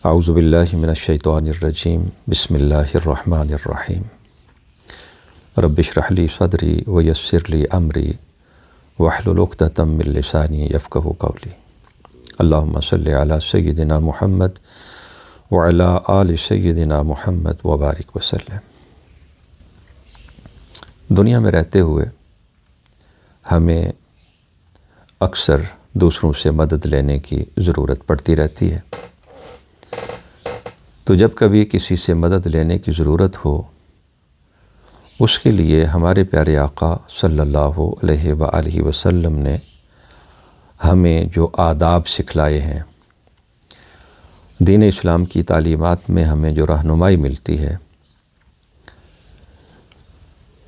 اعوذ باللہ من الشیطان الرجیم بسم اللہ الرحمن الرحیم رب اشرح لی صدری ویسر لی امری واحلل عقدۃ من لسانی یفقہوا قولی اللہم صلی علی سیدنا محمد وعلی آل سیدنا محمد وبارک وسلم۔ دنیا میں رہتے ہوئے ہمیں اکثر دوسروں سے مدد لینے کی ضرورت پڑتی رہتی ہے، تو جب کبھی کسی سے مدد لینے کی ضرورت ہو، اس کے لیے ہمارے پیارے آقا صلی اللہ علیہ وآلہ وسلم نے ہمیں جو آداب سکھلائے ہیں، دین اسلام کی تعلیمات میں ہمیں جو رہنمائی ملتی ہے،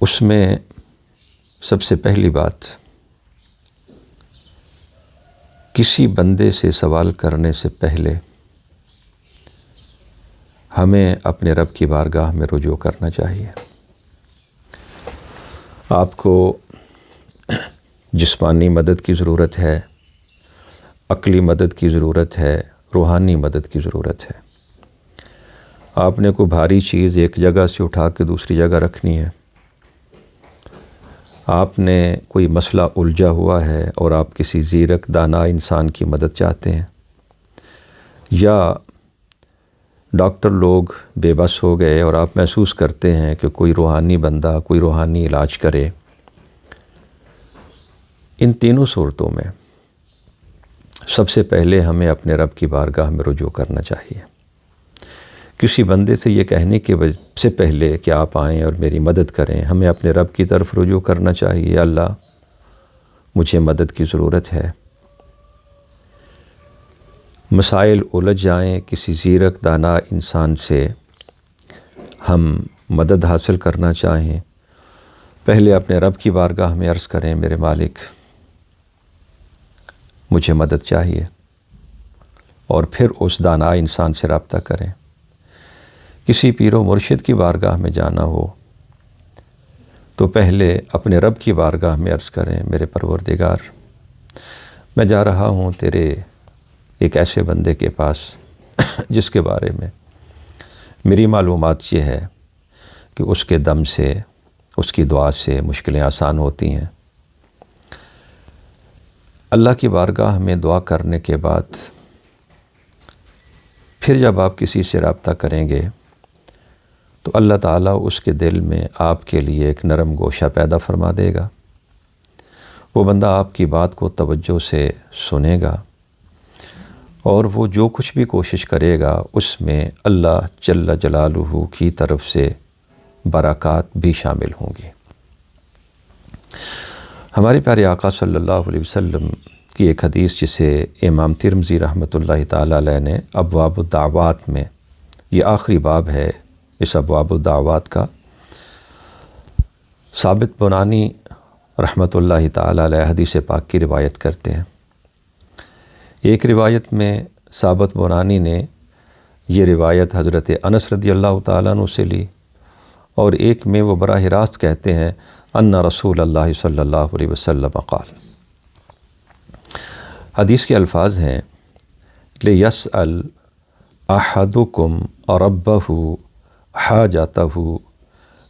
اس میں سب سے پہلی بات، کسی بندے سے سوال کرنے سے پہلے ہمیں اپنے رب کی بارگاہ میں رجوع کرنا چاہیے۔ آپ کو جسمانی مدد کی ضرورت ہے، عقلی مدد کی ضرورت ہے، روحانی مدد کی ضرورت ہے۔ آپ نے کوئی بھاری چیز ایک جگہ سے اٹھا کے دوسری جگہ رکھنی ہے، آپ نے کوئی مسئلہ الجھا ہوا ہے اور آپ کسی زیرک دانا انسان کی مدد چاہتے ہیں، یا ڈاکٹر لوگ بے بس ہو گئے اور آپ محسوس کرتے ہیں کہ کوئی روحانی بندہ کوئی روحانی علاج کرے، ان تینوں صورتوں میں سب سے پہلے ہمیں اپنے رب کی بارگاہ میں رجوع کرنا چاہیے۔ کسی بندے سے یہ کہنے کے سے پہلے کہ آپ آئیں اور میری مدد کریں، ہمیں اپنے رب کی طرف رجوع کرنا چاہیے۔ اللہ، مجھے مدد کی ضرورت ہے۔ مسائل الجھ جائیں، کسی زیرک دانا انسان سے ہم مدد حاصل کرنا چاہیں، پہلے اپنے رب کی بارگاہ میں عرض کریں، میرے مالک، مجھے مدد چاہیے، اور پھر اس دانا انسان سے رابطہ کریں۔ کسی پیر و مرشد کی بارگاہ میں جانا ہو تو پہلے اپنے رب کی بارگاہ میں عرض کریں، میرے پروردگار، میں جا رہا ہوں تیرے ایک ایسے بندے کے پاس جس کے بارے میں میری معلومات یہ ہے کہ اس کے دم سے، اس کی دعا سے مشکلیں آسان ہوتی ہیں۔ اللہ کی بارگاہ میں دعا کرنے کے بعد پھر جب آپ کسی سے رابطہ کریں گے تو اللہ تعالیٰ اس کے دل میں آپ کے لیے ایک نرم گوشہ پیدا فرما دے گا۔ وہ بندہ آپ کی بات کو توجہ سے سنے گا، اور وہ جو کچھ بھی کوشش کرے گا اس میں اللہ جل جلالہ کی طرف سے برکات بھی شامل ہوں گی۔ ہمارے پیارے آقا صلی اللہ علیہ وسلم کی ایک حدیث جسے امام ترمذی رحمۃ اللہ تعالیٰ علیہ نے ابواب الدعوات میں، یہ آخری باب ہے اس ابواب الدعوات کا، ثابت بنانی رحمۃ اللہ تعالیٰ علیہ حدیث پاک کی روایت کرتے ہیں۔ ایک روایت میں ثابت بنانی نے یہ روایت حضرت انس رضی اللہ تعالیٰ عنہ سے لی، اور ایک میں وہ براہ راست کہتے ہیں ان رسول اللہ صلی اللہ علیہ وسلم قال۔ حدیث کے الفاظ ہیں لِيَسْأَلْ أَحَدُكُمْ رَبَّهُ حَاجَتَهُ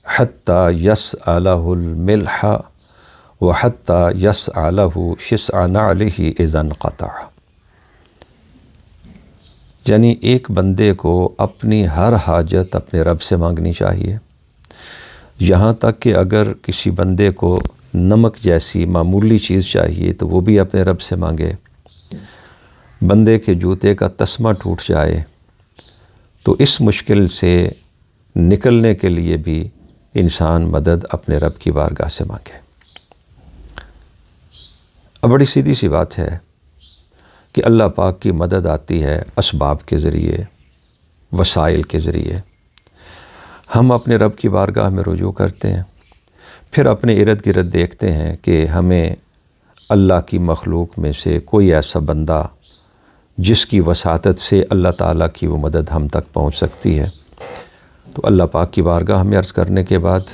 حَتَّى يَسْأَلَهُ الْمِلْحَ وَحَتَّى يَسْأَلَهُ شِسْعَ نَعْلِهِ إِذَا انْقَطَعَ۔ یعنی ایک بندے کو اپنی ہر حاجت اپنے رب سے مانگنی چاہیے، یہاں تک کہ اگر کسی بندے کو نمک جیسی معمولی چیز چاہیے تو وہ بھی اپنے رب سے مانگے۔ بندے کے جوتے کا تسمہ ٹوٹ جائے تو اس مشکل سے نکلنے کے لیے بھی انسان مدد اپنے رب کی بارگاہ سے مانگے۔ اب بڑی سیدھی سی بات ہے کہ اللہ پاک کی مدد آتی ہے اسباب کے ذریعے، وسائل کے ذریعے۔ ہم اپنے رب کی بارگاہ میں رجوع کرتے ہیں، پھر اپنے ارد گرد دیکھتے ہیں کہ ہمیں اللہ کی مخلوق میں سے کوئی ایسا بندہ جس کی وساطت سے اللہ تعالیٰ کی وہ مدد ہم تک پہنچ سکتی ہے، تو اللہ پاک کی بارگاہ میں عرض کرنے کے بعد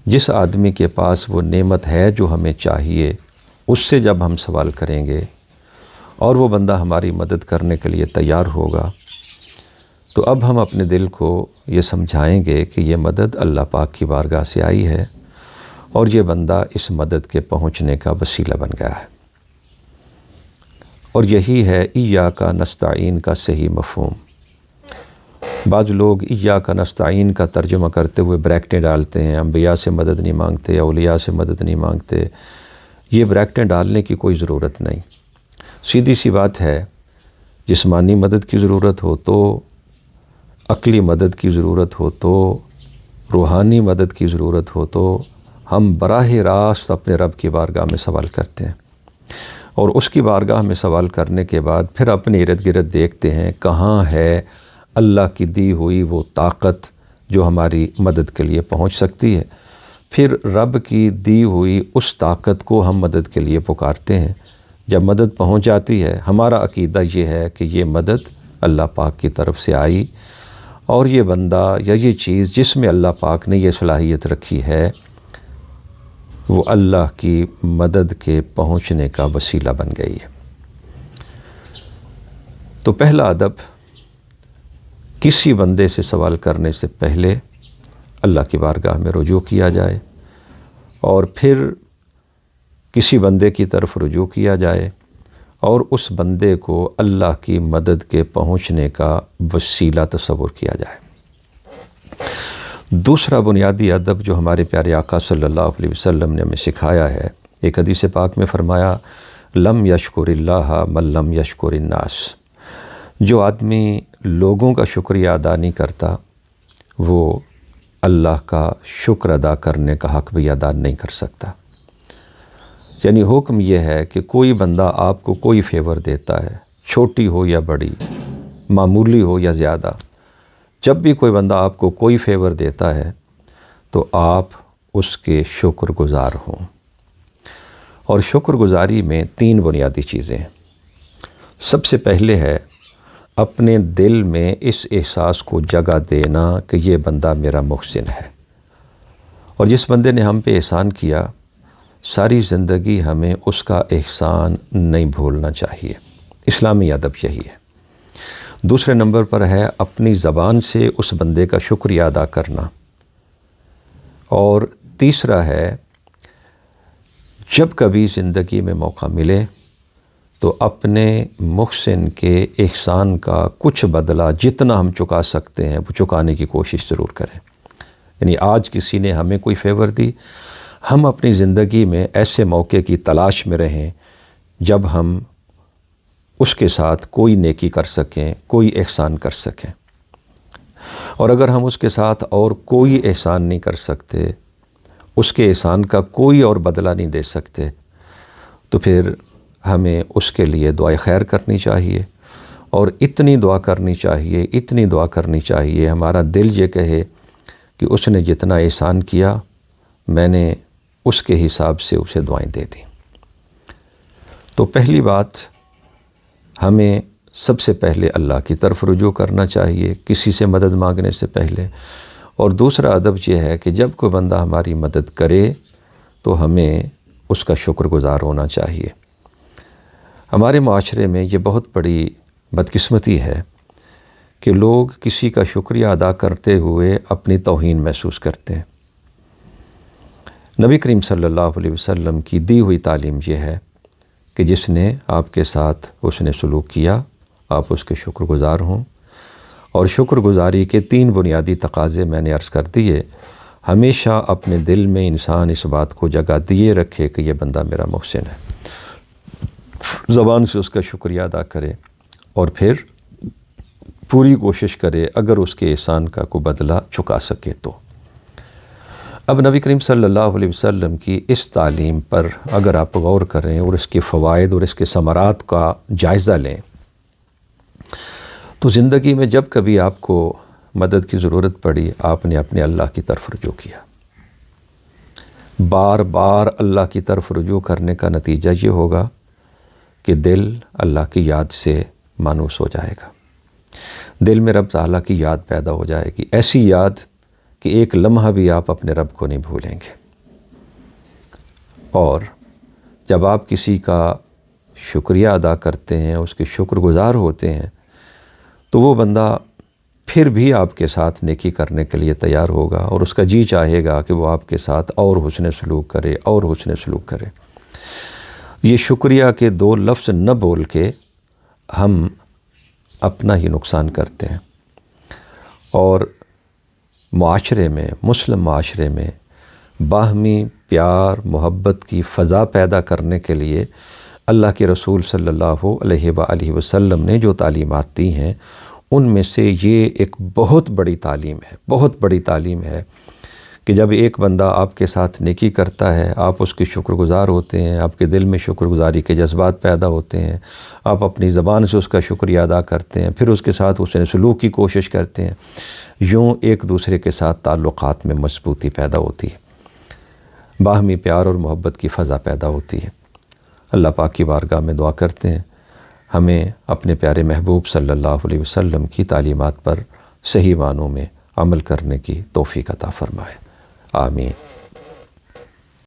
جس آدمی کے پاس وہ نعمت ہے جو ہمیں چاہیے، اس سے جب ہم سوال کریں گے اور وہ بندہ ہماری مدد کرنے کے لیے تیار ہوگا، تو اب ہم اپنے دل کو یہ سمجھائیں گے کہ یہ مدد اللہ پاک کی بارگاہ سے آئی ہے اور یہ بندہ اس مدد کے پہنچنے کا وسیلہ بن گیا ہے۔ اور یہی ہے ایاک نستعین کا صحیح مفہوم۔ بعض لوگ ایاک نستعین کا ترجمہ کرتے ہوئے بریکٹیں ڈالتے ہیں، انبیاء سے مدد نہیں مانگتے، اولیاء سے مدد نہیں مانگتے۔ یہ بریکٹیں ڈالنے کی کوئی ضرورت نہیں۔ سیدھی سی بات ہے، جسمانی مدد کی ضرورت ہو تو، عقلی مدد کی ضرورت ہو تو، روحانی مدد کی ضرورت ہو تو ہم براہ راست اپنے رب کی بارگاہ میں سوال کرتے ہیں، اور اس کی بارگاہ میں سوال کرنے کے بعد پھر اپنے ارد گرد دیکھتے ہیں کہاں ہے اللہ کی دی ہوئی وہ طاقت جو ہماری مدد کے لیے پہنچ سکتی ہے۔ پھر رب کی دی ہوئی اس طاقت کو ہم مدد کے لیے پکارتے ہیں۔ جب مدد پہنچ جاتی ہے، ہمارا عقیدہ یہ ہے کہ یہ مدد اللہ پاک کی طرف سے آئی، اور یہ بندہ یا یہ چیز جس میں اللہ پاک نے یہ صلاحیت رکھی ہے وہ اللہ کی مدد کے پہنچنے کا وسیلہ بن گئی ہے۔ تو پہلا ادب، کسی بندے سے سوال کرنے سے پہلے اللہ کی بارگاہ میں رجوع کیا جائے، اور پھر کسی بندے کی طرف رجوع کیا جائے اور اس بندے کو اللہ کی مدد کے پہنچنے کا وسیلہ تصور کیا جائے۔ دوسرا بنیادی ادب جو ہمارے پیارے آقا صلی اللہ علیہ وسلم نے ہمیں سکھایا ہے، ایک حدیث پاک میں فرمایا، لم یشکر اللہ من لم یشکر الناس۔ جو آدمی لوگوں کا شکریہ ادا نہیں کرتا، وہ اللہ کا شکر ادا کرنے کا حق بھی ادا نہیں کر سکتا۔ یعنی حکم یہ ہے کہ کوئی بندہ آپ کو کوئی فیور دیتا ہے، چھوٹی ہو یا بڑی، معمولی ہو یا زیادہ، جب بھی کوئی بندہ آپ کو کوئی فیور دیتا ہے تو آپ اس کے شکر گزار ہوں۔ اور شکر گزاری میں 3 بنیادی چیزیں ہیں۔ سب سے پہلے ہے اپنے دل میں اس احساس کو جگہ دینا کہ یہ بندہ میرا محسن ہے، اور جس بندے نے ہم پہ احسان کیا ساری زندگی ہمیں اس کا احسان نہیں بھولنا چاہیے۔ اسلامی ادب یہی ہے۔ دوسرے نمبر پر ہے اپنی زبان سے اس بندے کا شکریہ ادا کرنا، اور تیسرا ہے جب کبھی زندگی میں موقع ملے تو اپنے محسن کے احسان کا کچھ بدلہ جتنا ہم چکا سکتے ہیں وہ چکانے کی کوشش ضرور کریں۔ یعنی آج کسی نے ہمیں کوئی فیور دی، ہم اپنی زندگی میں ایسے موقع کی تلاش میں رہیں جب ہم اس کے ساتھ کوئی نیکی کر سکیں، کوئی احسان کر سکیں، اور اگر ہم اس کے ساتھ اور کوئی احسان نہیں کر سکتے، اس کے احسان کا کوئی اور بدلہ نہیں دے سکتے، تو پھر ہمیں اس کے لیے دعائے خیر کرنی چاہیے، اور اتنی دعا کرنی چاہیے، اتنی دعا کرنی چاہیے ہمارا دل یہ کہے کہ اس نے جتنا احسان کیا میں نے اس کے حساب سے اسے دعائیں دے دیں۔ تو پہلی بات، ہمیں سب سے پہلے اللہ کی طرف رجوع کرنا چاہیے کسی سے مدد مانگنے سے پہلے، اور دوسرا ادب یہ ہے کہ جب کوئی بندہ ہماری مدد کرے تو ہمیں اس کا شکر گزار ہونا چاہیے۔ ہمارے معاشرے میں یہ بہت بڑی بدقسمتی ہے کہ لوگ کسی کا شکریہ ادا کرتے ہوئے اپنی توہین محسوس کرتے ہیں۔ نبی کریم صلی اللہ علیہ وسلم کی دی ہوئی تعلیم یہ ہے کہ جس نے آپ کے ساتھ اس نے سلوک کیا آپ اس کے شکر گزار ہوں، اور شکر گزاری کے 3 بنیادی تقاضے میں نے عرض کر دیے۔ ہمیشہ اپنے دل میں انسان اس بات کو جگہ دیے رکھے کہ یہ بندہ میرا محسن ہے، زبان سے اس کا شکریہ ادا کرے، اور پھر پوری کوشش کرے اگر اس کے احسان کا کوئی بدلہ چکا سکے تو۔ اب نبی کریم صلی اللہ علیہ وسلم کی اس تعلیم پر اگر آپ غور کریں اور اس کے فوائد اور اس کے ثمرات کا جائزہ لیں تو زندگی میں جب کبھی آپ کو مدد کی ضرورت پڑی آپ نے اپنے اللہ کی طرف رجوع کیا۔ بار بار اللہ کی طرف رجوع کرنے کا نتیجہ یہ ہوگا کہ دل اللہ کی یاد سے مانوس ہو جائے گا، دل میں رب تعالیٰ کی یاد پیدا ہو جائے گی، ایسی یاد کہ ایک لمحہ بھی آپ اپنے رب کو نہیں بھولیں گے۔ اور جب آپ کسی کا شکریہ ادا کرتے ہیں، اس کے شکر گزار ہوتے ہیں، تو وہ بندہ پھر بھی آپ کے ساتھ نیکی کرنے کے لیے تیار ہوگا اور اس کا جی چاہے گا کہ وہ آپ کے ساتھ اور حسن سلوک کرے اور حسن سلوک کرے۔ یہ شکریہ کے دو لفظ نہ بول کے ہم اپنا ہی نقصان کرتے ہیں، اور معاشرے میں، مسلم معاشرے میں باہمی پیار محبت کی فضا پیدا کرنے کے لیے اللہ کے رسول صلی اللہ علیہ وآلہ وسلم نے جو تعلیمات دی ہیں، ان میں سے یہ ایک بہت بڑی تعلیم ہے، بہت بڑی تعلیم ہے کہ جب ایک بندہ آپ کے ساتھ نیکی کرتا ہے، آپ اس کے شکر گزار ہوتے ہیں، آپ کے دل میں شکر گزاری کے جذبات پیدا ہوتے ہیں، آپ اپنی زبان سے اس کا شکریہ ادا کرتے ہیں، پھر اس کے ساتھ حسن سلوک کی کوشش کرتے ہیں، یوں ایک دوسرے کے ساتھ تعلقات میں مضبوطی پیدا ہوتی ہے، باہمی پیار اور محبت کی فضا پیدا ہوتی ہے۔ اللہ پاک کی بارگاہ میں دعا کرتے ہیں ہمیں اپنے پیارے محبوب صلی اللہ علیہ وسلم کی تعلیمات پر صحیح معنوں میں عمل کرنے کی توفیق عطا فرمائے۔ آمین۔